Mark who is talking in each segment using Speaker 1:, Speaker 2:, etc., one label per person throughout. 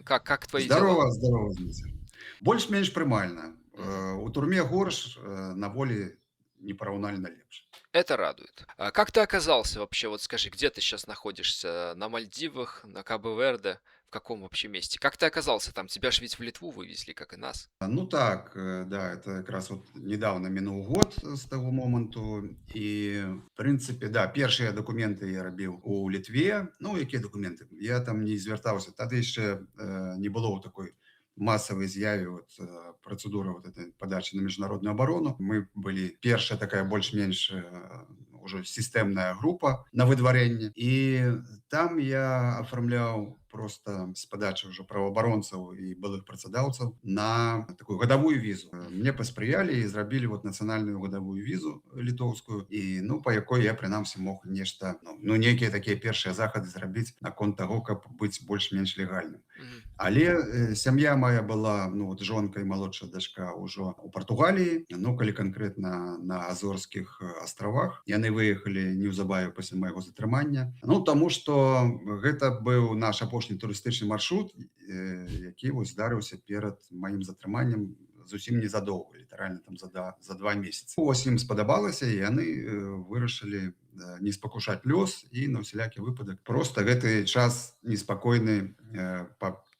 Speaker 1: Как твои дела?
Speaker 2: Здорово, здорово, Дмитрий. Больш-менш прымальна. У турме горш, на волі непараўнальна лепш.
Speaker 1: Это радует. А как ты оказался вообще? Вот скажи, где ты сейчас находишься? На Мальдивах, на Кабо-Верде? В каком вообще месте? Как ты оказался там? Тебя ж ведь в Литву вывезли, как и нас.
Speaker 2: Ну так, да, это как раз вот недавно мінуў год з таго моманту. І, в прынцыпе, да, першыя дакументы я рабіў у Літве. Ну, якія дакументы? Я там не звяртаўся. Тады яшчэ не было ў такой масавай з'яве працэдура вот этой падачы на міжнародную абарону. Мы былі першая такая больш-менш ўжо сістэмная група на выдварэнне. І там я афармляў просто з падачы ўжо праваабаронцаў і былых працадаўцаў на такую гадавую візу. Мне паспрыялі і зрабілі вот нацыянальную гадавую візу літоўскую, і ну па якой я прынамсі мог нешта, ну нейкія такія першыя захады зрабіць наконт таго, каб быць больш-менш легальным.
Speaker 1: Мгм.
Speaker 2: Але сям'я моя была, ну вот жонка і малодшая дачка ўжо у Партугаліі, ну калі канкрэтна на Азорскіх астравах. Яны выехалі неўзабаве пасля майго затрымання. Ну таму што гэта быў наш апошні турыстычны маршрут, які вось здарыўся перад маім затрыманнем зусім незадоўга, літаральна там за 2 месяцы. Вось ім спадабалася, і яны вырашылі не спакушаць лёс і на ўсялякі выпадак просто гэты час неспакойны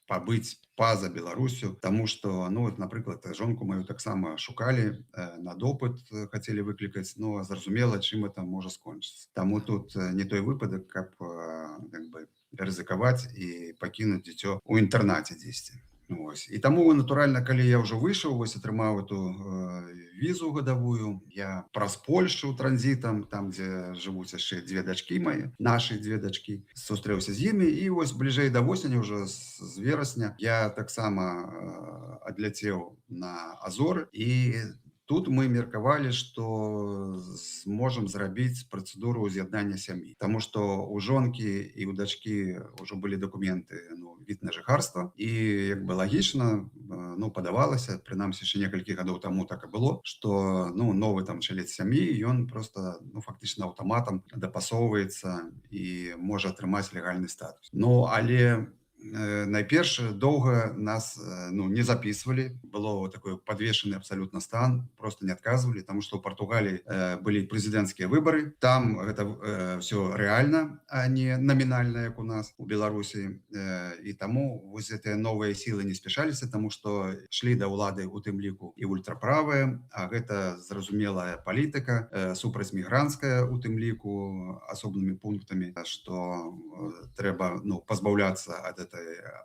Speaker 2: пабыць па-за Беларусю, таму што, ну вот, напрыклад, жонку маю таксама шукалі на допыт, хацелі выклікаць, ну а зразумела, чым это можа скончыцца. Таму тут не той выпадак, каб как бы рызыкаваць і пакінуць дзіцё ў інтэрнаце дзесьці. Ось. І таму, натуральна, калі я ўжо выйшаў, вось атрымаў эту візу гадавую, я праз Польшу транзітам, там, дзе жывуць яшчэ 2 дачкі мае, нашы 2 дачкі, сустрэўся з імі, і вось бліжэй да восені, ўжо з верасня, я таксама адляцеў на Азоры, і тут мы меркавалі, што зможам зрабіць працэдуру з'яднання сям'і. Таму што у жонкі і ў дачкі ўжо былі дакументы, ну, від на жыхарства, і як бы лагічна, ну, падавалася, прынамсі яшчэ некалькі гадоў таму так і было, што, ну, новы там чалец сям'і, ён просто, ну, фактычна аўтаматам дапасоўваецца і можа атрымаць легальны статус. Ну, але найперш доўга нас, ну, не записывалі, было такой подвешаны абсалютна стан, просто не адказвалі, таму што ў Партугаліі былі прэзідэнцкія выбары, там гэта все рэальна, а не намінальна, як у нас у Беларусі. І таму вось гэтыя новыя сілы не спяшаліся, таму што шлі да ўлады у тым ліку і ультраправыя, а гэта зразумелая палітыка, супрацьмігранцкая у тым ліку асобнымі пунктамі, што трэба, ну, пазбаўляцца ад этой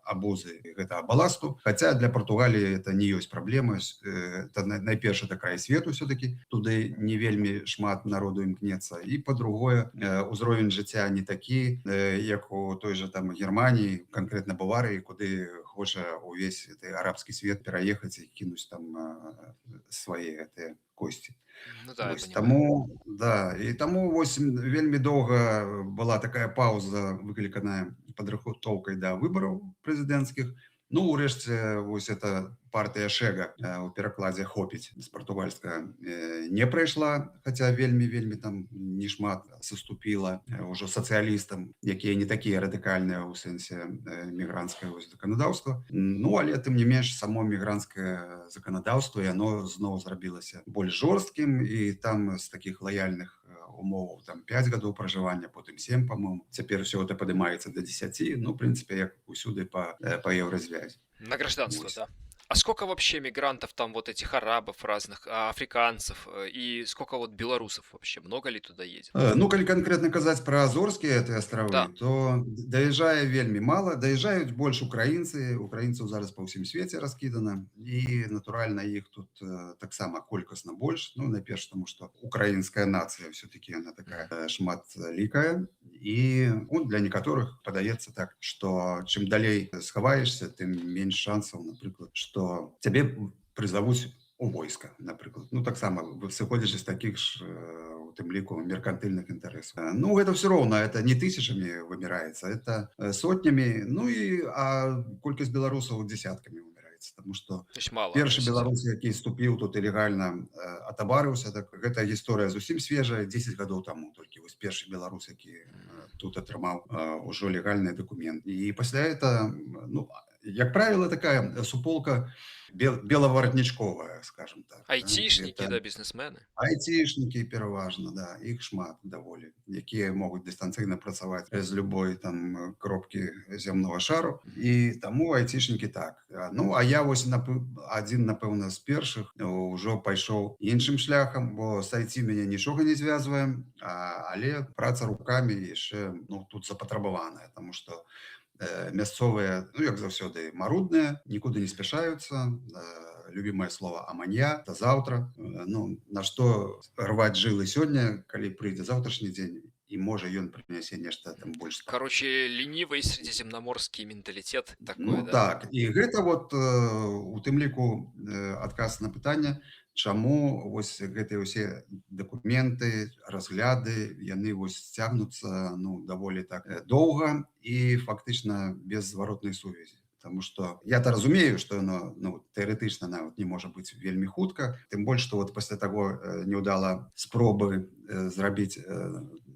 Speaker 2: абузы гэтага баласту. Хаця для Партугаліі это не ёсць праблема. Это найперш это край свету все-таки. Туды не вельмі шмат народу імкнецца. І па-другое, узровень жыцця не такі, як у той же там Германії, конкретно Баварыі, куды хоча увесь арабскі свет пераехаць і кінуць там свае гэтыя косці.
Speaker 1: Ну да, я
Speaker 2: Вось
Speaker 1: понимаю.
Speaker 2: таму, да, і таму вось вельмі доўга была такая пауза, выкліканая падрыхтоўкай да выбараў прэзідэнцкіх. Ну, урэшце, вось эта партыя Шэга у перакладзе «Хопіць» з партугальскага не прайшла, хаця вельмі там не шмат саступіла ўжо сацыялістам, якія не такія радыкальныя ў сэнсе мігранцкае заканадаўства. Ну, але тым не менш, само мігранцкае заканадаўства, яно зноў зрабілася больш жорсткім, і там з такіх лаяльных умоваў там 5 гадоў пражывання, потым 7, по-моему. Цяпер все это падымаецца до 10, ну, в прынцыпе, як усюды по еўразвязі.
Speaker 1: На гражданство,
Speaker 2: Вось.
Speaker 1: да. А сколько вообще мигрантов там, вот этих арабов разных, африканцев, и сколько вот белорусов вообще? Много ли туда едет?
Speaker 2: Ну, калі канкрэтна казаць пра Азорскія гэтыя астравы,
Speaker 1: Да.
Speaker 2: то даязджае вельмі мала. Даязджаюць больш украінцы. Украінцаў зараз па ўсім свеце раскідана. І, натуральна, іх тут таксама колькасна больш. Ну, найперш, таму што украінская нацыя все-таки она такая шматлікая. І ну, для некаторых падаецца так, што чым далей схаваешся, тым менш шансаў, напрыклад, што цябе прызавуць у войска, напрыклад. Ну, таксама сыходзячы з такіх ж у тым ліку меркантыльных інтарэсаў. Ну, гэта все роўна, это не тысячамі выміраецца, это сотнямі, ну і колькасць беларусаў дзесяткамі выміраецца, таму што
Speaker 1: То есть мало
Speaker 2: першы
Speaker 1: относительно.
Speaker 2: беларус, які ступіў тут ілегальна, атабарыўся, так гэта гісторыя зусім свежая, 10 гадоў таму толькі вось першы беларус, які тут атрымаў ужо легальны дакумент. І пасля это, ну, Як правило, такая суполка белаворотнічковая, скажем так, да.
Speaker 1: Айтишники,
Speaker 2: Это
Speaker 1: да, бизнесмены.
Speaker 2: айцішнікі пераважна, да, іх шмат даволі, якія могуць дыстанцыйна працаваць з любой там кропкі зямнога шару. І таму айцішнікі так. Ну, а я вось адзін, напэўна, з першых ўжо пайшоў іншым шляхам, бо з айці мяне нічога не звязвае, але праца рукамі яшчэ, ну, тут запатрабаваная, таму што мясцовыя, ну, як заўсёды, марудныя, нікуды не спяшаюцца. Любімае слово аманья, да заўтра. Ну, на што рваць жылы сёння, калі прыйдзе заўтрашні дзень, і можа ён прынясе нешта там больш.
Speaker 1: Короче, ленивый средиземноморский менталитет такой,
Speaker 2: Ну
Speaker 1: да?
Speaker 2: так, і гэта вот у тым ліку адказ на пытанне, чаму вось гэтыя ўсе дакументы, разгляды, яны вось цягнуцца, ну, даволі так доўга і фактычна без зваротнай сувязі. Таму што я-то разумею, што яно, ну, тэарэтычна нават не можа быць вельмі хутка, тым больш, што вот пасля таго няўдала спробы зрабіць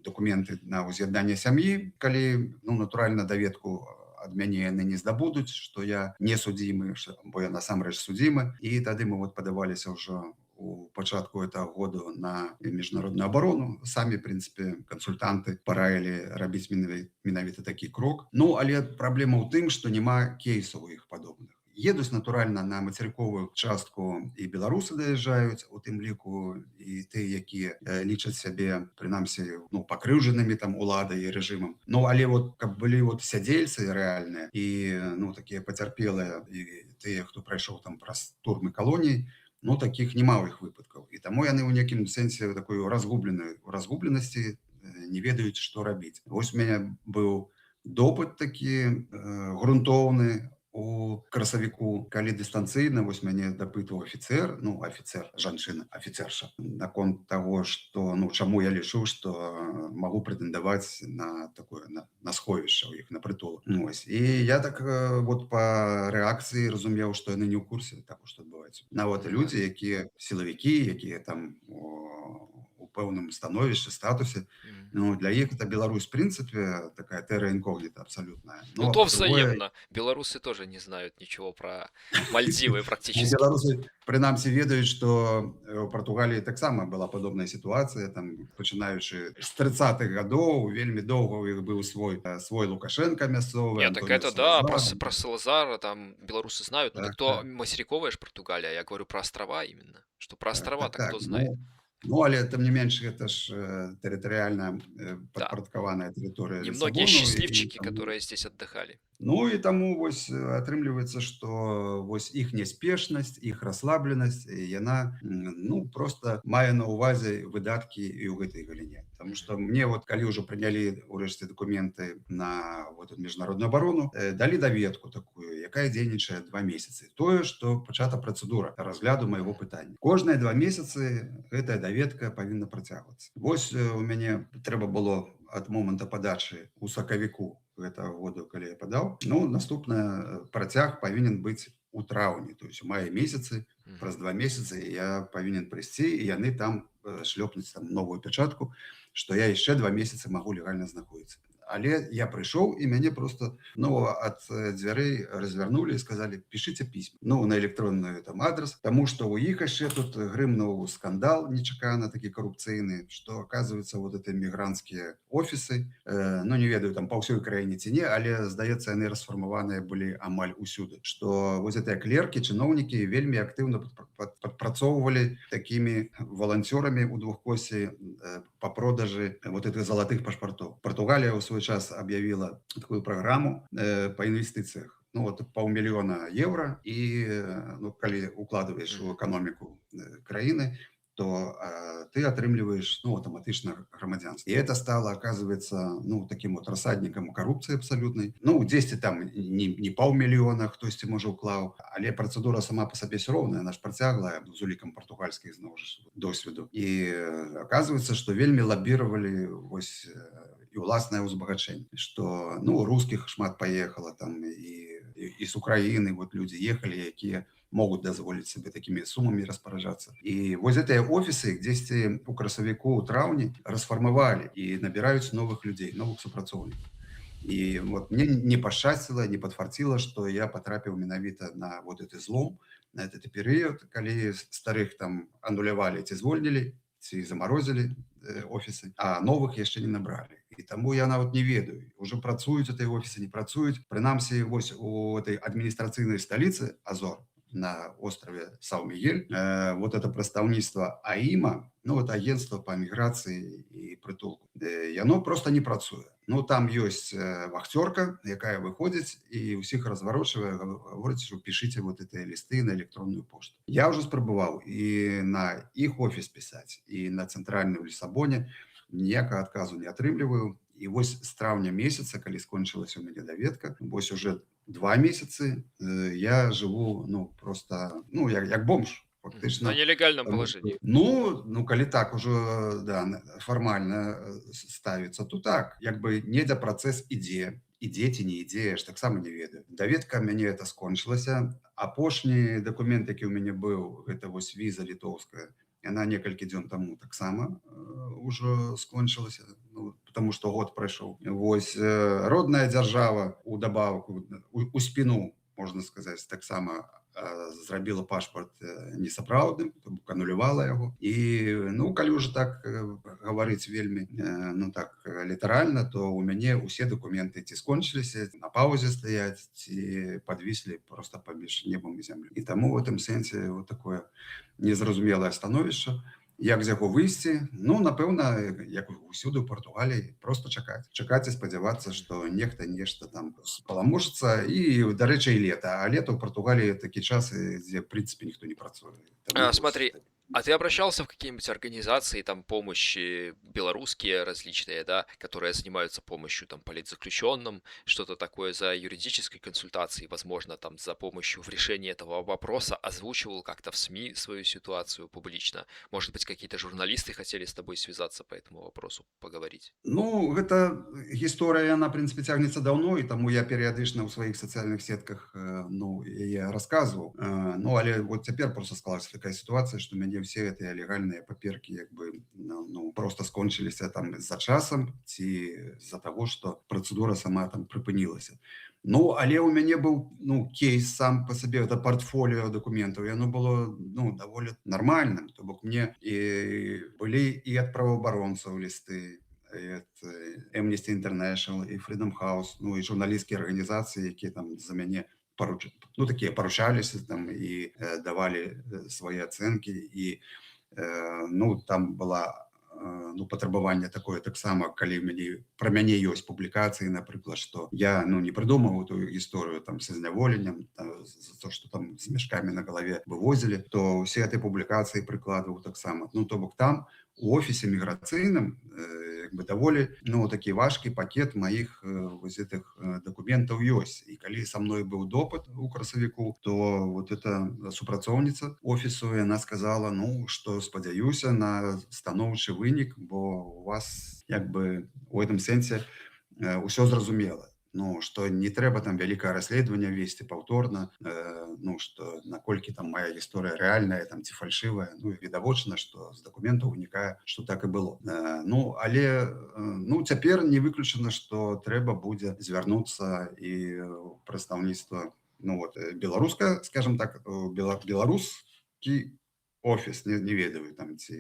Speaker 2: дакументы на ўз'яднанне сям'і, калі, ну, натуральна, даведку ад мяне яны не здабудуць, што я не судзімы, бо я насамрэч судзімы. І тады мы вот падаваліся ўжо у пачатку этого года на міжнародную абарону. Самі, в прынцыпе, кансультанты параілі рабіць менавіта такі крок. Ну, але праблема ў тым, што няма кейсаў іх падобных. Едуць, натуральна, на мацерыковую частку і беларусы даязджаюць, у тым ліку і тыя, якія лічаць сябе, прынамсі, ну, пакрыўджанымі там уладай і рэжымам. Ну, але вот каб былі вот сядзельцы рэальныя і, ну, такія пацярпелыя, і тыя, хто прайшоў там праз турмы калоній, ну, такіх няма ў іх выпадкаў. І таму яны ў некім сэнсе такой разгубленасці не ведаюць, што рабіць. Вось у мяне быў допыт такі грунтоўны у красавіку, калі дыстанцыйна вось мяне дапытваў афіцэр, ну, афіцэр, жанчына, афіцерша, наконт таго, што, ну, чаму я лічу, што магу прэтэндаваць на такое, на сховішча ў іх, на прытулак. Ну, вось. І я так вот па рэакцыі разумеў, што яны не ў курсе таго, што адбываецца. Нават людзі, якія сілавікі, якія там у пэўным становішчы, статусе, ну, для іх это Беларусь, в прынцыпе, такая терра инкогнита абсолютная.
Speaker 1: Ну,
Speaker 2: Но
Speaker 1: то
Speaker 2: другое,
Speaker 1: взаимно. Белорусы тоже не знают ничего про Мальдивы
Speaker 2: ну,
Speaker 1: практически.
Speaker 2: беларусы, прынамсі, ведаюць, што ў Партугаліі таксама была падобная сітуацыя, там, пачынаючы з 30-х гадоў, вельмі доўга ў іх быў свой Лукашенко мясцовы,
Speaker 1: Нет, так
Speaker 2: Антоніо
Speaker 1: это да,
Speaker 2: Салазар.
Speaker 1: про Салазара там белорусы знают, но
Speaker 2: Так,
Speaker 1: так то
Speaker 2: так.
Speaker 1: материковая ж Португалия, я говорю про острова именно. Что про
Speaker 2: Так,
Speaker 1: острова,
Speaker 2: так,
Speaker 1: так кто
Speaker 2: так.
Speaker 1: знает.
Speaker 2: Ну, але тым не менш, гэта ж тэрытарыяльна
Speaker 1: Да.
Speaker 2: падпарадкаваная тэрыторыя
Speaker 1: Немногие
Speaker 2: Лісабону.
Speaker 1: счастливчики, которые здесь отдыхали.
Speaker 2: Ну і таму вось атрымліваецца, што вось іх няспешнасць, іх расслабленасць, яна, ну, просто мае на ўвазе выдаткі і ў гэтай галіне. Таму што мне вот, калі ўжо прынялі ўрэшце дакументы на вот міжнародную абарону, далі даведку такую, якая дзейнічае 2 месяцы. Тое, што пачата працэдура разгляду майго пытання. Кожныя 2 месяцы гэтая даведка павінна працягвацца. Вось у мяне трэба было ад момента падачы ў сакавіку гэтага года, калі я падаў. Ну, наступны працяг павінен быць у траўні, то есть у маі месяцы, праз 2 месяцы я павінен прыйсці, і яны там шлёпнуць там новую пячатку, што я яшчэ 2 месяцы магу легальна знаходзіцца. Але я прыйшоў, і мяне просто, ну, ад дзвярэй развярнулі і сказалі: пішыце пісьма, ну, на электронную там адрес, таму што ў іх яшчэ тут грымнуў скандал нечакана такі карупцыйны, што, оказывается, вот это мігранцкія офісы, ну, не ведаю, там па ўсёй краіне ці не, але, здаецца, яны расфармаваныя былі амаль усюды, што вось гэтыя клеркі, чыноўнікі вельмі актыўна падпрацоўвалі такімі валанцёрамі ў двухкосе па продажы вот этих залатых пашпартоў. Португалія ў свой час объявила такую программу по инвестициях. Ну, вот $500 000 евро, и, ну, калі укладываешь в экономику краины, то ты атрымліваешь, ну, аўтаматычна грамадзянства. И это стало, оказывается, ну, таким вот рассадником коррупции абсолютной. Ну, 10 там не паўмільёна хтосьці можа уклаў, але процедура сама по себе все ровная, она ж працяглая з улікам партугальскіх зноў жа досведу. И оказывается, что вельмі лоббировали вось і ўласнае ўзбагачэнне, што, ну, русскіх шмат поехало там, і з Украины вот люди ехали, якія могут дазволіць себе такими суммами распараджацца. И вот гэтыя офисы дзесьці у красавіку, у траўні расфармавалі і набіраюць новых людзей, новых супрацоўнікаў. І вот мне не пашчасціла, не падфарціла, што я патрапіў менавіта на вот гэты злом, на гэты перыяд, калі старых там анулявалі ці звольнілі, ці замарозілі офісы, а новых яшчэ не набралі. І таму я нават не ведаю, ужо працуюць гэтыя офісы, не працуюць. Прынамсі, вось у этой адміністрацыйнай сталіцы Азор на острове Сау-Мігель, вот это прадстаўніцтва АІМа, ну вот агентство по міграцыі і прытулку, яно просто не працуе. Ну там ёсць вахцёрка, якая выходзіць і ўсіх разварочвае, гаворыць, што пішыце вот гэтыя лісты на электронную пошту. Я ўжо спрабаваў і на іх офіс пісаць, і на цэнтральны ў Лісабоне, ніякага адказу не атрымліваю. І вось з траўня месяца, калі скончылася ў мяне даведка, вось уже 2 месяцы я жыву, ну, просто, ну, як бомж,
Speaker 1: На
Speaker 2: фактычна.
Speaker 1: нелегальном
Speaker 2: Таму што,
Speaker 1: положении.
Speaker 2: ну, калі так ужо, да, фармальна ставіцца, то так, як бы недзе працэс ідзе ці не ідзе, я ж таксама не ведаю. Даведка ў мяне это скончылася. Апошні дакумент, які ў мяне быў, гэта вось віза літоўская. Яна некалькі дзён таму таксама ўжо скончылася, ну, потому што год прайшоў. Вось родная дзяржава у дабавку, у спіну, можна сказаць, таксама зрабіла пашпарт несапраўдным, то бок анулявала яго. І, ну, калі ўжо так гаварыць вельмі, ну, так, літаральна, то ў мяне ўсе дакументы ці скончыліся, на паўзе стаяць, ці падвіслі проста паміж небам і зямлю. І таму в гэтым сэнсе вот такое незразумелае становішча. Як з яго выйсці? Ну, напэўна, як усюды ў Партугаліі, проста чакаць. Чакаць і спадзявацца, што нехта нешта там спаламожыцца. І, дарэчы, і лета. А лета ў Партугаліі такі час, дзе, в прынцыпе, ніхто не працуе. Таму
Speaker 1: Смотри, а ты обращался в какие-нибудь организации там помощи, белорусские различные, да, которые занимаются помощью там политзаключенным, что-то такое за юридической консультацией, возможно, там за помощью в решении этого вопроса, озвучивал как-то в СМИ свою ситуацию публично? Может быть, какие-то журналисты хотели с тобой связаться по этому вопросу, поговорить?
Speaker 2: Ну, гэта гісторыя, яна, в прынцыпе, цягнецца даўно, і таму я перыядычна ў сваіх сацыяльных сетках, ну, яе расказваў. Ну, але вот цяпер проста склалася такая сітуацыя, што мяне ўсе гэтыя легальныя паперкі, як бы, ну, проста скончыліся там з-за часам ці з-за таго, што працэдура сама там прыпынілася. Ну, але ў мяне быў, ну, кейс сам па сабе, это партфоліо дакументаў, яно было, ну, даволі нармальным. То бок мне і былі і ад праваабаронцаў лісты, Amnesty International і Freedom House, ну, і журналісцкія арганізацыі, якія там за мяне ну, такія паручаліся там і давалі свае ацэнкі. І, ну, там была, ну, патрабаванне такое таксама, калі пра мяне ёсць публікацыі, напрыклад, што я, ну, не прыдумаў тую гісторыю там са зняволеннем, за то, што там з мяшкамі на галаве вывозілі, то ўсе гэтай публікацыі прыкладваў таксама. Ну, то бок там у офісе міграцыйным як бы даволі, ну, такі важкі пакет маіх вось гэтых дакументаў ёсць. І калі са мной быў допыт у красавіку, то вот эта супрацоўніца офісу, яна сказала, ну, што спадзяюся на станоўчы вынік, бо у вас як бы у гэтым сэнсе ўсё зразумела. Ну, што не трэба там вялікае расследаванне весці паўторна, ну, што наколькі там моя гісторыя рэальная там ці фальшывая, ну, відавочна, што з дакументаў вынікае, што так і было. Ну, але, ну, цяпер не выключана, што трэба будзе звярнуцца і прадстаўніцтва, ну, вот, беларускае, скажем так, беларускі офіс, не ведаю там ці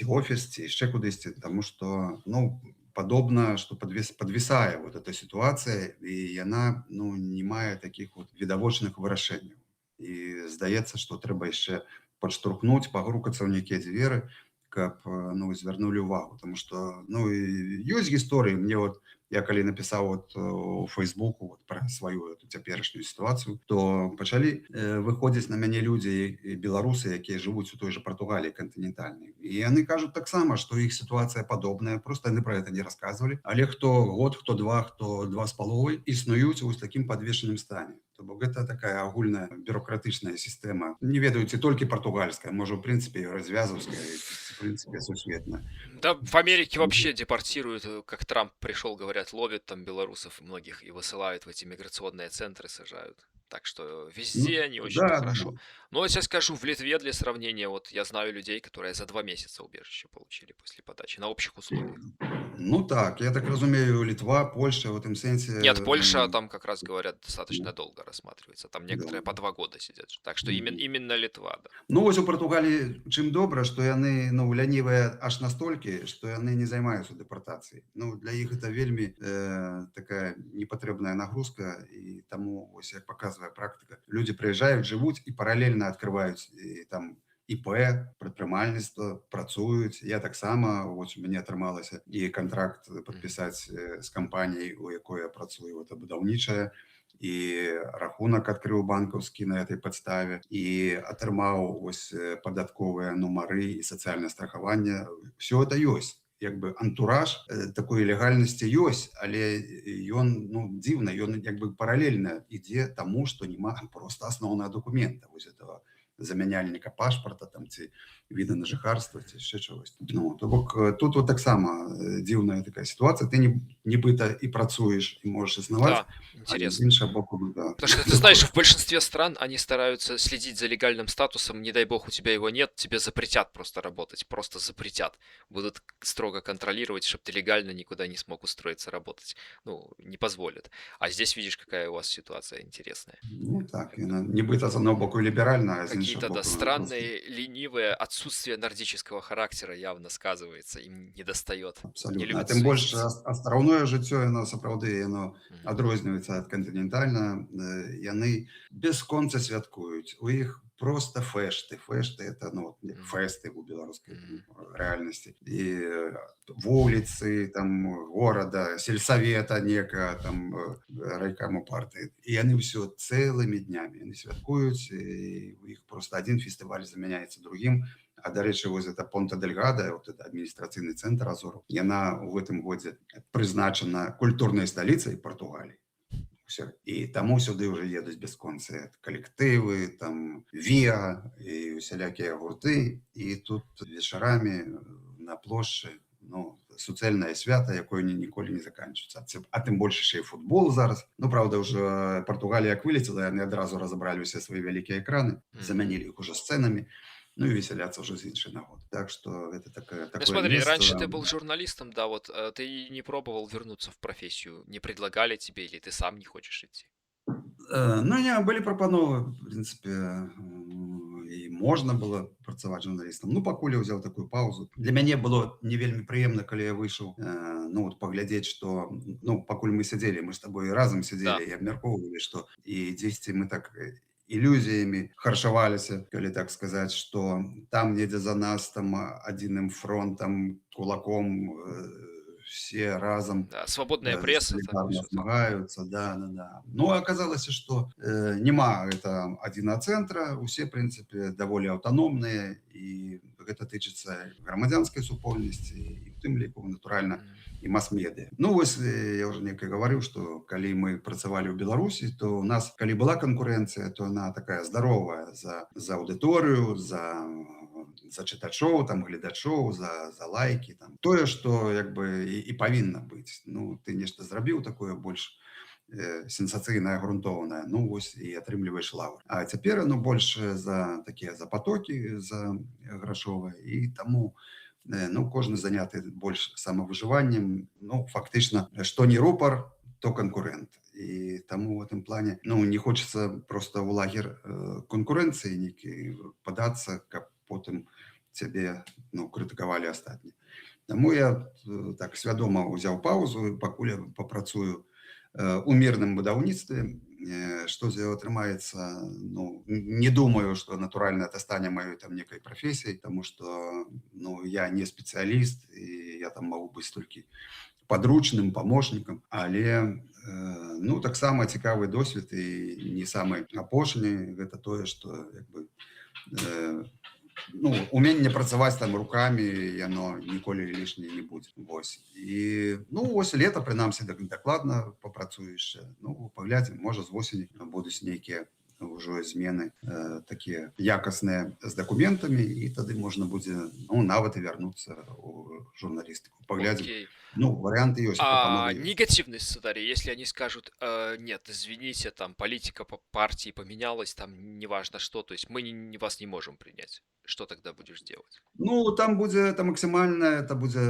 Speaker 2: офіс, ці яшчэ кудысьці, таму што, ну, падобна, што падвісае вот эта сітуацыя, і яна, ну, не мае такіх вот відавочных вырашэнняў. І здаецца, што трэба яшчэ падштурхнуць, пагрукацца ў нейкія дзверы, каб, ну, звярнулі ўвагу. Таму што, ну, ёсць гісторыі, мне вот, я калі напісаў вот у Фейсбуку вот пра сваю эту цяперашнюю сітуацыю, то пачалі выходзіць на мяне людзі, беларусы, якія жывуць у той жа Партугаліі кантынентальнай. І яны кажуць таксама, што іх сітуацыя падобная, проста яны пра гэта не расказвалі. Але хто год, хто 2,5 існуюць у такім падвешаным стане. То бок гэта такая агульная бюрократычная сістэма. Не ведаю, ці толькі партугальская, можа, в прынцыпе, развязаўская, в принципе, сусветная.
Speaker 1: Да, в Америке вообще депортируют, как Трамп пришел, говорят, ловят там белорусов многих и высылают в эти миграционные центры, сажают. Так что везде они очень
Speaker 2: Да,
Speaker 1: хорошо. Но я тебе скажу, в Литве для сравнения, вот я знаю людей, которые за 2 месяца убежище получили после подачи на общих условиях.
Speaker 2: Ну так, я так разумею, Литва, Польша в этом сенсе,
Speaker 1: Нет, Польша там как раз, говорят, достаточно
Speaker 2: ну,
Speaker 1: долго рассматривается. Там некоторые по
Speaker 2: долго.
Speaker 1: 2 года сидят. Так что
Speaker 2: Мгм.
Speaker 1: именно Литва, да.
Speaker 2: Ну, вось у Партугаліі чым добра, што яны, ну, лянівыя аж настолькі, што яны не займаюцца дэпартацыяй. Ну, для іх это вельмі такая непатрэбная нагрузка, і таму, вось як паказвае практыка, людзі прыязджаюць, жывуць і паралельна адкрываюць там ІП, прадпрымальніцтва, працуюць. Я таксама, вось у мяне атрымалася і кантракт падпісаць з кампаніяй, у якой я працую, это будаўнічая, і рахунак адкрыў банкаўскі на этой падставе і атрымаў вось падатковыя нумары і сацыяльнае страхаванне. Всё это ёсць. Як бы антураж такой легальнасці ёсць, але ён, ну, дзіўна, ён як бы паралельна ідзе таму, што няма проста асноўнага дакумента вось этого замяняльніка пашпарта там ці віда на жыхарства ці яшчэ чагось. Ну, то бок тут вот таксама дзіўная такая сітуацыя. Ты нібыта і працуеш і можаш існаваць,
Speaker 1: Да,
Speaker 2: а з
Speaker 1: интересно.
Speaker 2: іншага боку, да,
Speaker 1: Потому что ты знаешь, в большинстве стран они стараются следить за легальным статусом. Не дай бог, у тебя его нет, тебе запретят просто работать. Просто запретят. Будут строго контролировать, чтобы ты легально никуда не смог устроиться работать. Ну, не позволят. А здесь видишь, какая у вас ситуация интересная.
Speaker 2: ну так, яна нібыта з аднаго боку ліберальна, а з іншага
Speaker 1: Какие-то, да,
Speaker 2: боку яна проста
Speaker 1: странные, ленивые, отсутствие нордического характера явно сказывается, им не достает. Не
Speaker 2: абсалютна. А
Speaker 1: любят
Speaker 2: тым больш
Speaker 1: суетиться.
Speaker 2: астраўное жыццё, яно сапраўды яно
Speaker 1: Мгм.
Speaker 2: адрозніваецца ад кантынентальна. Яны бясконца святкуюць. У іх просто фэшты. Фэшты это, ну, вот, як
Speaker 1: Мгм.
Speaker 2: фэсты у беларускай
Speaker 1: Мгм.
Speaker 2: рэальнасці. І вуліцы там горада, сельсавета некага там райкаму партыі. І яны ўсё цэлымі днямі яны святкуюць, і у іх просто адзін фестываль замяняецца другім. А дарэчы, вось это Понта-дель-Гада, вот это адміністрацыйны цэнтр Азору, яна ў гэтым годзе прызначана культурнай сталіцай Партугаліі. Усё. І таму сюды ўжо едуць бясконцыя калектывы, там ВІА і усялякія гурты. І тут вечарамі на плошчы, ну, суцэльнае свята, якое ніколі не заканчваецца. А тым больш яшчэ і футбол зараз. Ну, праўда, ўжо Партугалія як вылецела, яны адразу разабралі ўсе свае вялікія экраны,
Speaker 1: Мгм.
Speaker 2: замянілі іх ужо сцэнамі, ну і весяляцца ўжо з іншай нагоды. Так што гэта
Speaker 1: Ну
Speaker 2: такое
Speaker 1: смотри,
Speaker 2: месца.
Speaker 1: раньше ты был журналистом, да, вот ты не пробовал вернуться в профессию, не предлагали тебе или ты сам не хочешь идти?
Speaker 2: Ну, не, былі прапановы, в прынцыпе, і можна было працаваць журналістам. Ну, пакуль я ўзяў такую паузу. Для мяне было не вельмі прыемна, калі я выйшаў, ну, вот паглядзець, што, ну, пакуль мы сядзелі, мы ж з табой разам
Speaker 1: Да.
Speaker 2: сядзелі і абмяркоўвалі, што і дзесьці мы так ілюзіямі харчаваліся, калі так сказаць, што там недзе за нас там адзіным фронтам, кулаком все разом
Speaker 1: Да, свободная пресса, там
Speaker 2: солидарно
Speaker 1: все такое.
Speaker 2: змагаюцца, да. Ну, аказалася, што няма гэта адзінага цэнтра, усе, прынцыпе, даволі аўтаномныя, і гэта тычыцца грамадзянскай супольнасці, і у тым ліку, натуральна,
Speaker 1: Мгм.
Speaker 2: і мас-медыа. Ну, вось я ўжо некалі гаварыў, што калі мы працавалі ў Беларусі, то у нас, калі была канкурэнцыя, то она такая здаровая за аўдыторыю, за чытачоў, там гледачоў, за лайкі, там тое, што як бы і павінна быць. Ну, ты нешта зрабіў такое больш сенсацыйнае, грунтоўнае, ну вось і атрымліваеш лаўр. А цяпер оно больш за такія за патокі, за грашовыя, і таму ну, кожны заняты больш самавыжываннем. Ну, фактычна, што не рупар, то канкурэнт. І таму в этом плане, ну, не хочацца проста ў лагер канкурэнцыі нейкі падацца, каб потым цябе, ну, крытыкавалі астатнія. Таму я так свядома ўзяў паузу, пакуль я папрацую у мірным будаўніцтве. Што з яго атрымаецца, ну, не думаю, што натуральна это стане маёй там некай прафесіяй, таму што, ну, я не спецыяліст, і я там магу быць толькі падручным памочнікам, але ну, таксама цікавы досвед і не самы апошні. Гэта тое, што як бы ну, уменне працаваць там рукамі, яно ніколі лішняе не будзе. Вось. І, ну, вось лета, прынамсі, дакладна папрацуеш. Ну, паглядзім, можа, з восені будуць нейкія ўжо змены такія якасныя з дакументамі, і тады можна будзе, ну, нават і вярнуцца ў журналістыку, паглядзім.
Speaker 1: Окей.
Speaker 2: Ну, варыянты ёсць,
Speaker 1: А
Speaker 2: прапановы ёсць.
Speaker 1: негативный сценарий, если они скажут, нет, извините, там политика по партии поменялась, там неважно что, то есть мы вас не можем принять. Что тогда будешь делать?
Speaker 2: Ну, там будзе это максімальная, это будзе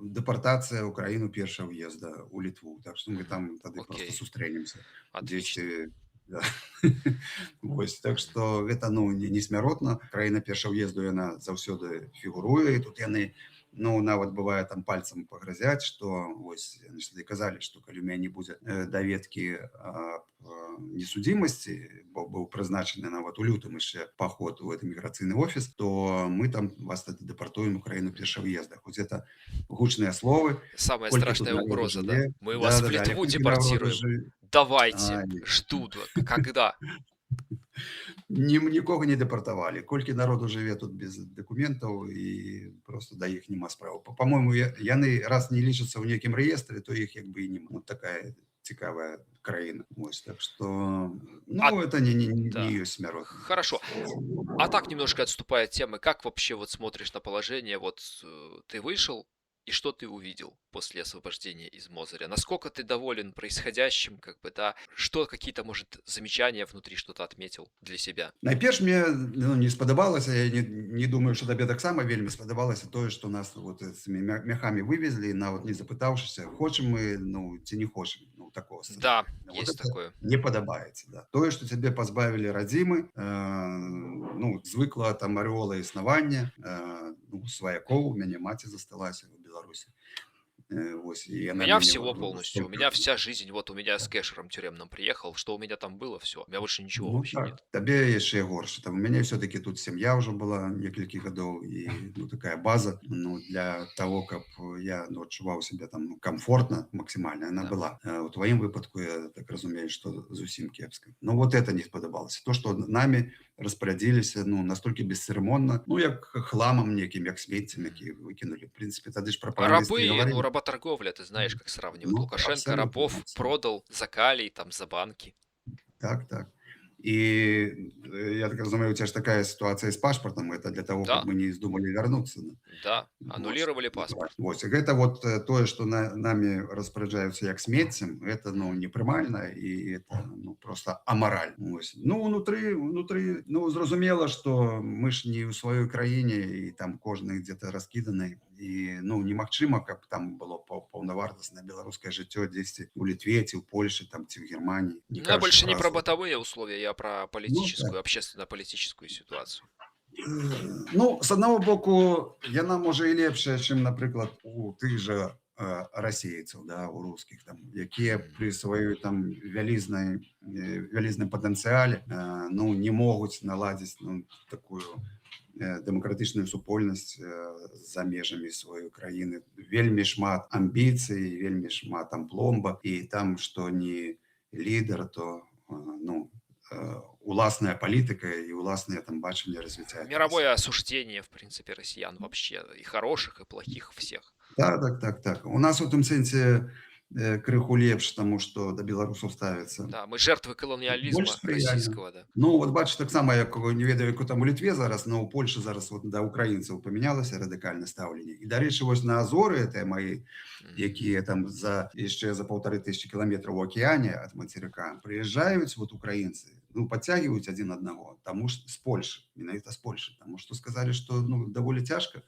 Speaker 2: дэпартацыя ў краіну першага ўезда ў Літву. Так што мы
Speaker 1: Мгм.
Speaker 2: там тады проста
Speaker 1: Окей,
Speaker 2: сустрэнемся
Speaker 1: отлично.
Speaker 2: дзесьці. Да. Вось, так
Speaker 1: Мгм.
Speaker 2: што гэта, ну, не смяротна. Краіна першага ўезду, яна заўсёды фігуруе, і тут яны, ну, нават бывае там пальцам пагразяць, што вось яны ж тады казалі, што калі ў мяне не будзе даведкі аб несудзімасці, бо быў прызначаны нават у лютым яшчэ паход у гэты міграцыйны офіс, то мы там вас тады дэпартуем у краіну першага ўезда. Хоць гэта гучныя словы,
Speaker 1: Самая
Speaker 2: колькі тут
Speaker 1: страшная
Speaker 2: народу
Speaker 1: угроза, да?
Speaker 2: жыве.
Speaker 1: Мы вас в
Speaker 2: Да-да-да, але
Speaker 1: Литву
Speaker 2: колькі народу
Speaker 1: депортируем.
Speaker 2: жыве.
Speaker 1: Давайте,
Speaker 2: Ай,
Speaker 1: ждут. Когда?
Speaker 2: нікога не дэпартавалі. Колькі народу жыве тут без дакументаў і просто да іх няма справы. Па-мойму, яны раз не лічацца ў нейкім рэестры, то іх як бы і нема. Вот такая цікавая краіна. Вось, так што,
Speaker 1: А,
Speaker 2: ну, это не
Speaker 1: да.
Speaker 2: ёсць смяротна.
Speaker 1: Хорошо. А так немножко отступая от темы, как вообще вот смотришь на положение, вот ты вышел, и что ты увидел после освобождения из Мозыря? Насколько ты доволен происходящим, как бы, да? Что какие-то, может, замечания внутри, что-то отметил для себя?
Speaker 2: Найперш мне, ну, не спадабалася, я не думаю, што табе таксама вельмі спадабалася тое, што нас вот цымі мяхамі вывезлі, нават не запытаўшыся, хочам мы, ну, ці не хочам, ну, такого сцэнарыя.
Speaker 1: Да,
Speaker 2: Вот
Speaker 1: есть
Speaker 2: это
Speaker 1: такое.
Speaker 2: не падабаецца, да. Тое, што цябе пазбавілі радзімы, ну, звыкла там арэола існавання, ну, сваякоў, у мяне маці засталася ў Беларусі. Вось, і
Speaker 1: У
Speaker 2: яна
Speaker 1: меня
Speaker 2: мяне
Speaker 1: всего полностью. У меня вся жизнь, вот у меня с кэшером тюремным приехал, что у меня там было, все. У меня больше ничего
Speaker 2: Ну
Speaker 1: вообще
Speaker 2: так,
Speaker 1: нет.
Speaker 2: табе яшчэ горш. Там у мяне все-таки тут сям'я ўжо была некалькі гадоў і ну, такая база, ну, для того, каб я, ну, адчуваў сябе там, ну, комфортна максімальна, яна
Speaker 1: Да.
Speaker 2: была. У тваім выпадку я так разумею, што зусім кепска. Ну вот это не спадабалася. То, што намі распарадзіліся, ну, настолькі бесцырымонна, ну, як хламам некім, як смеццем, які выкінулі. В принципе, тады ж прапагандысты і
Speaker 1: Рабы, ну,
Speaker 2: гаварылі.
Speaker 1: работорговля, ты знаешь, как сравнивают.
Speaker 2: Ну,
Speaker 1: Лукашенко
Speaker 2: абсолютно,
Speaker 1: рабов
Speaker 2: абсолютно.
Speaker 1: продал за калий, там, за банки.
Speaker 2: Так, так. И я так разумею, у тебя же такая ситуация с паспортом, это для того,
Speaker 1: Да.
Speaker 2: каб мы не здумалі вярнуцца.
Speaker 1: Да, аннулировали паспорт.
Speaker 2: Вось, гэта вот тое, што намі распараджаюцца як смеццем, это, ну, непрымальна і это, ну, просто амаральна. Вось. Ну, унутры, ну, зразумела, што мы ж не ў сваёй краіне і там кожны где-то раскіданы. І, ну, немагчыма, каб там было паўнавартаснае беларускае жыццё дзесьці ў Літве ці ў Польшы, там, ці ў Германії.
Speaker 1: Ну, я больше не про
Speaker 2: асоб-
Speaker 1: бытовые условия, я про политическую, общественно-политическую ситуацию.
Speaker 2: Ну, з аднаго боку, яна можа і лепшая, чым, напрыклад, у тых жа расейцаў, да, у рускіх, там, якія пры сваёй там вялізным патэнцыяле, ну, не могуць наладзіць, ну, такую дэмакратычную супольнасць за межамі сваёй краіны. Вельмі шмат амбіцый, вельмі шмат там пломба, і там, што не лідар, то, ну, уласная палітыка і уласнае там бачанне развіцця.
Speaker 1: Мировое осуждение, в принципе, россиян вообще, и хороших, и плохих всех.
Speaker 2: Так. У нас у тым сэнсе крыху лепш, таму што да беларусаў ставіцца.
Speaker 1: Да, мы жертвы колониализма
Speaker 2: Больш спрыяльна.
Speaker 1: российского, да.
Speaker 2: Ну, вот бачыш, таксама, як не ведаю, як там у Літве зараз, но ў Польшы зараз вот да украінцаў памянялася радыкальна стаўленне. І, дарэчы, вось на Азоры, это мои, якія там яшчэ за 1500 кіламетраў у акіяне ад мацерыка, прыязджаюць вот украінцы, ну, подцягиваюць адзін аднаго, таму ж з Польшы, менавіта з Польшы, таму што сказалі, што, ну, даволі цяжка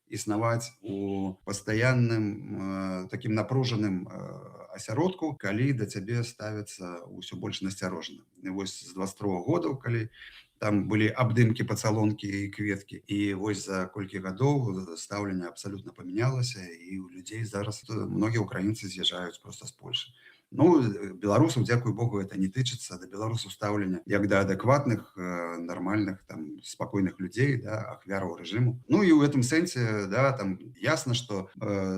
Speaker 2: існаваць у пастаянным такім напружаным асяродку, калі да цябе ставяцца ўсё больш насцярожна. І вось з 22 года, калі там былі абдымкі, пацалункі і кветкі, і вось за колькі гадоў стаўленне абсалютна памянялася, і ў людзей зараз многія украінцы з'язджаюць проста з Польшы. Ну, беларусаў, дзякуй Богу, это не тычыцца, да беларусаў стаўлення як да адэкватных, нармальных, там, спакойных людзей, да, ахвяраў рэжыму. Ну і ў гэтым сэнсе, да, там ясна, што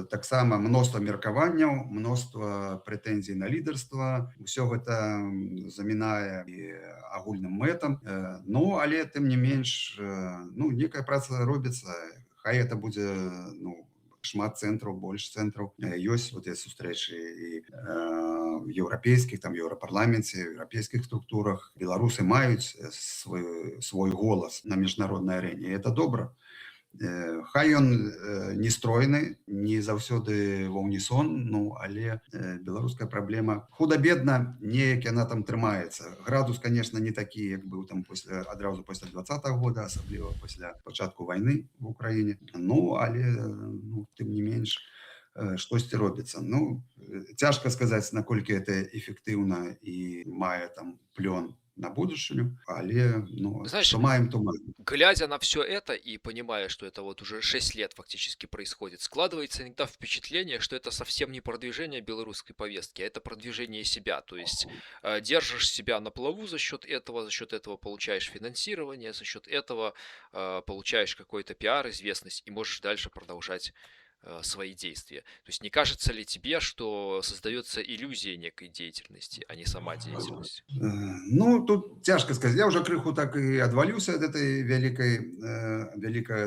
Speaker 2: таксама мноства меркаванняў, мноства прэтэнзій на лідарства, усё гэта замінае і агульным мэтам. Ну, але тым не менш, ну, некая праца робіцца, хай это будзе, ну, шмат цэнтраў, больш цэнтраў. Ёсць вот эти сустрэчы і в еўрапейскіх, там, еўрапарламенце, еўрапейскіх структурах. Беларусы маюць свой голас на міжнароднай арэне, і это добра. Хай ён не стройны, не заўсёды ва ўнісон, ну але беларуская праблема худа-бедна неяк яна там трымаецца. Градус, конечно, не такі, як быў там адразу пасля 20-го года, асабліва пасля пачатку вайны в Украіне. Ну але ну, тым не менш штосьці робіцца. Ну цяжка сказаць, наколькі это эфектыўна і мае там плён на будучыню, але ну,
Speaker 1: Знаешь,
Speaker 2: што маем, то маем.
Speaker 1: глядя на все это и понимая, что это вот уже 6 лет фактически происходит, складывается иногда впечатление, что это совсем не продвижение белорусской повестки, а это продвижение себя. То есть держишь себя на плаву за счет этого получаешь финансирование, за счет этого получаешь какой-то пиар, известность и можешь дальше продолжать свои действия. То есть не кажется ли тебе, что создается иллюзия некой деятельности, а не сама деятельность?
Speaker 2: Ну, тут цяжка сказаць. Я ўжо крыху так і адваліўся ад этой вялікай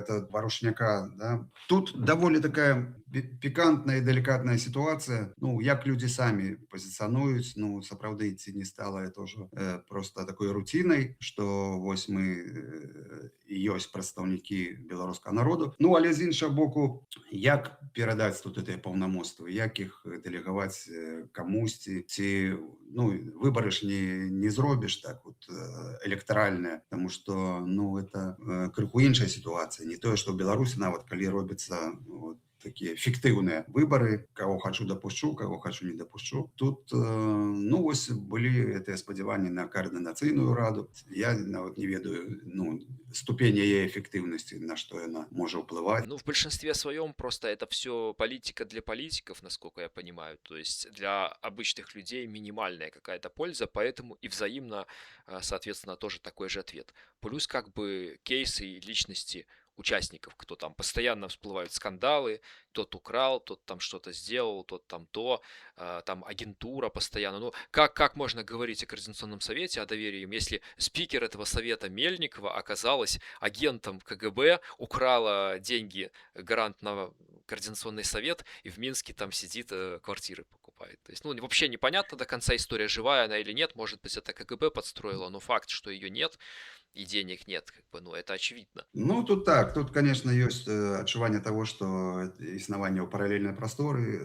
Speaker 2: это варушняка. Да? Тут даволі такая пікантная і далікатная сітуацыя. Ну, як людзі самі пазіцыянуюць, ну, сапраўды, ці не стала это ўжо просто такой руцінай, што вось мы ёсць прадстаўнікі беларускага народу. Ну, але з іншага боку, як перадаць тут гэтыя паўнамоцтвы, як іх дэлегаваць камусьці, ці ну, выбары ж не зробіш так вот электаральныя, потому что ну, это крыху іншая сітуацыя. Не тое, што ў Беларусі нават калі робіцца вот, такія фіктыўныя выбары, каго хачу дапушчу, каго хачу не дапушчу. Тут ну, вось былі гэтыя спадзяванні на каардынацыйную раду. Я нават не ведаю ну, ступень яе эффективности, на что она может уплывать.
Speaker 1: Ну, в большинстве своем просто это все политика для политиков, насколько я понимаю. То есть для обычных людей минимальная какая-то польза, поэтому и взаимно, соответственно, тоже такой же ответ. Плюс как бы кейсы и личности участников, кто там постоянно всплывают скандалы, тот украл, тот там что-то сделал, тот там то, там агентура постоянно. Ну, как можно говорить о Координационном совете, о доверии им, если спикер этого совета Мельникова оказалась агентом КГБ, украла деньги гарант на Координационный совет и в Минске там сидит, квартиры покупает. То есть, ну, вообще непонятно до конца история, живая она или нет, может быть, это КГБ подстроила, но факт, что ее нет, и денег нет, как бы, ну, это очевидно.
Speaker 2: Ну, тут так. Тут, конечно, есть адчуванне того, что існаванне ў паралельнай прасторы,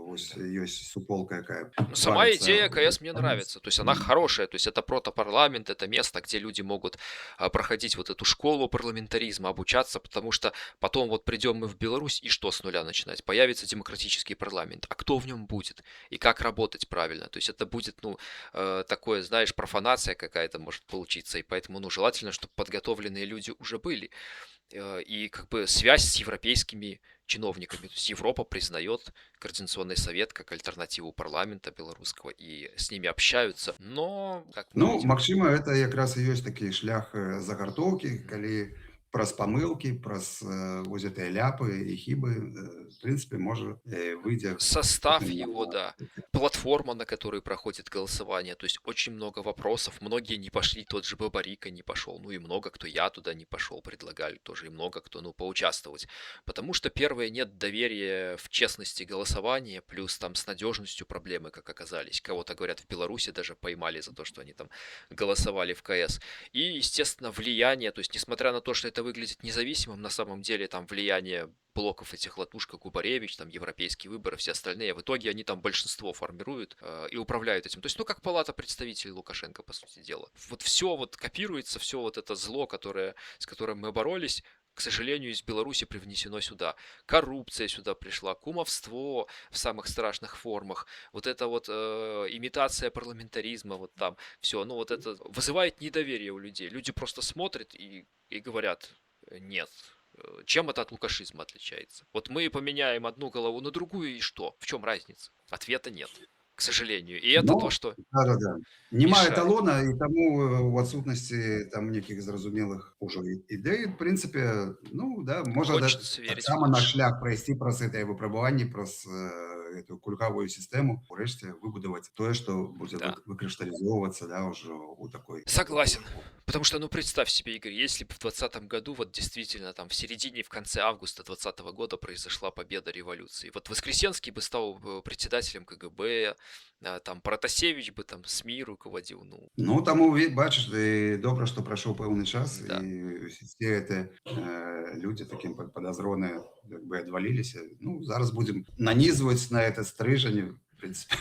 Speaker 2: вось ёсць суполка, якая
Speaker 1: Ну, сама
Speaker 2: варыцца
Speaker 1: идея КС мне
Speaker 2: ў
Speaker 1: нравится, то есть она хорошая, то есть это протопарламент, это место, где люди могут проходить вот эту школу парламентаризма, обучаться, потому что потом вот придем мы в Беларусь, и что с нуля начинать? Появится демократический парламент, а кто в нем будет? И как работать правильно? То есть это будет, ну, такое, знаешь, профанация какая-то может получиться, и поэтому, ну, желательно, чтобы подготовленные люди уже были. И как бы связь с европейскими чиновниками. То есть Европа признает Координационный совет как альтернативу парламента белорусского, и с ними общаются, но как мы
Speaker 2: Ну,
Speaker 1: видим,
Speaker 2: магчыма, это якраз і ёсць такі шлях загартоўкі, калі праз памылкі, праз вось гэтыя ляпы і хібы, в прынцыпе, можа выйдзе
Speaker 1: состав его, да, платформа, на которой проходит голосование, то есть очень много вопросов, многие не пошли, тот же Бабарика не пошел, ну и много кто, я туда не пошел, предлагали тоже, и много кто, ну, поучаствовать, потому что первое, нет доверия в честности голосования, плюс там с надежностью проблемы, как оказались, кого-то, говорят, в Беларуси даже поймали за то, что они там голосовали в КС, и, естественно, влияние, то есть, несмотря на то, что это выглядит независимым, на самом деле там влияние блоков этих Латушка, Губаревич, там европейские выборы, все остальные, в итоге они там большинство формируют и управляют этим. То есть, ну, как палата представителей Лукашенко, по сути дела. Вот все вот копируется, все вот это зло, с которым мы боролись, к сожалению, из Беларуси привнесено сюда. Коррупция сюда пришла, кумовство в самых страшных формах, вот это вот имитация парламентаризма, вот там все, ну, вот это вызывает недоверие у людей. Люди просто смотрят и говорят, нет. Чем это от лукашизма отличается? Вот мы поменяем одну голову на другую, и что? В чем разница? Ответа нет, к сожалению. И это то,
Speaker 2: Ну,
Speaker 1: что
Speaker 2: да-да-да. Нема
Speaker 1: мешает.
Speaker 2: эталона, і таму у адсутнасці там нейкіх зразумелых ужо ідэй, в прынцыпе, ну да, можа
Speaker 1: Хочется верить в
Speaker 2: таксама наш
Speaker 1: лучшее.
Speaker 2: шлях прайсці праз гэтыя выпрабаванні, праз эту кульгавую сістэму, урэшце выбудаваць тое, што будзе
Speaker 1: Да.
Speaker 2: выкрышталізоўвацца, да, ўжо ў такой
Speaker 1: Согласен. Потому что, ну, представь себе, Игорь, если бы в 2020 году, вот действительно, там, в середине, в конце августа 2020 года произошла победа революции, вот Воскресенский бы стал председателем КГБ, там, Протасевич бы там СМИ руководил, ну,
Speaker 2: Ну, таму бачыш, і добра, што прайшоў пэўны час
Speaker 1: да.
Speaker 2: і все это людзі такім падазроныя як бы адваліліся. Ну, зараз будзем нанізваць на это стрыжань, в прынцыпе,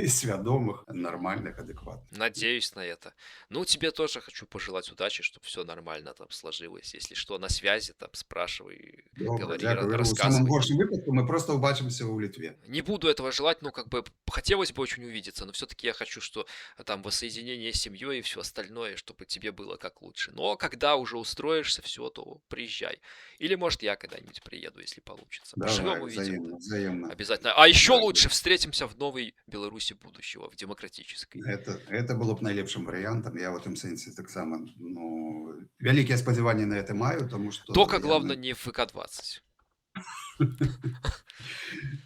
Speaker 2: свядомых, нармальных, адэкватных.
Speaker 1: Надеюсь на это. Ну, тебе тоже хочу пожелать удачи, чтобы все нормально там сложилось. Если что, на связи, там, спрашивай,
Speaker 2: Добра,
Speaker 1: говори,
Speaker 2: дзякую. У самым
Speaker 1: рассказывай.
Speaker 2: горшым выпадку мы просто ўбачымся ў Літве.
Speaker 1: Не буду этого желать, ну, как бы, хотелось бы очень увидеться, но все-таки я хочу, что там воссоединение с семьей и все остальное, чтобы тебе было как лучше. Но когда уже устроишься, все, то приезжай. Или, может, я когда-нибудь приеду, если получится. Поживем,
Speaker 2: Давай,
Speaker 1: увидим.
Speaker 2: взаимно, взаимно.
Speaker 1: Обязательно. А еще
Speaker 2: Так.
Speaker 1: лучше встретимся в новой Беларуси будущего, в демократической.
Speaker 2: Это было б найлепшым варыянтам. Я в этом сэнсе таксама, ну, вялікія спадзяванні на это маю, тому што
Speaker 1: Только
Speaker 2: яны-
Speaker 1: главное не в ВК-20.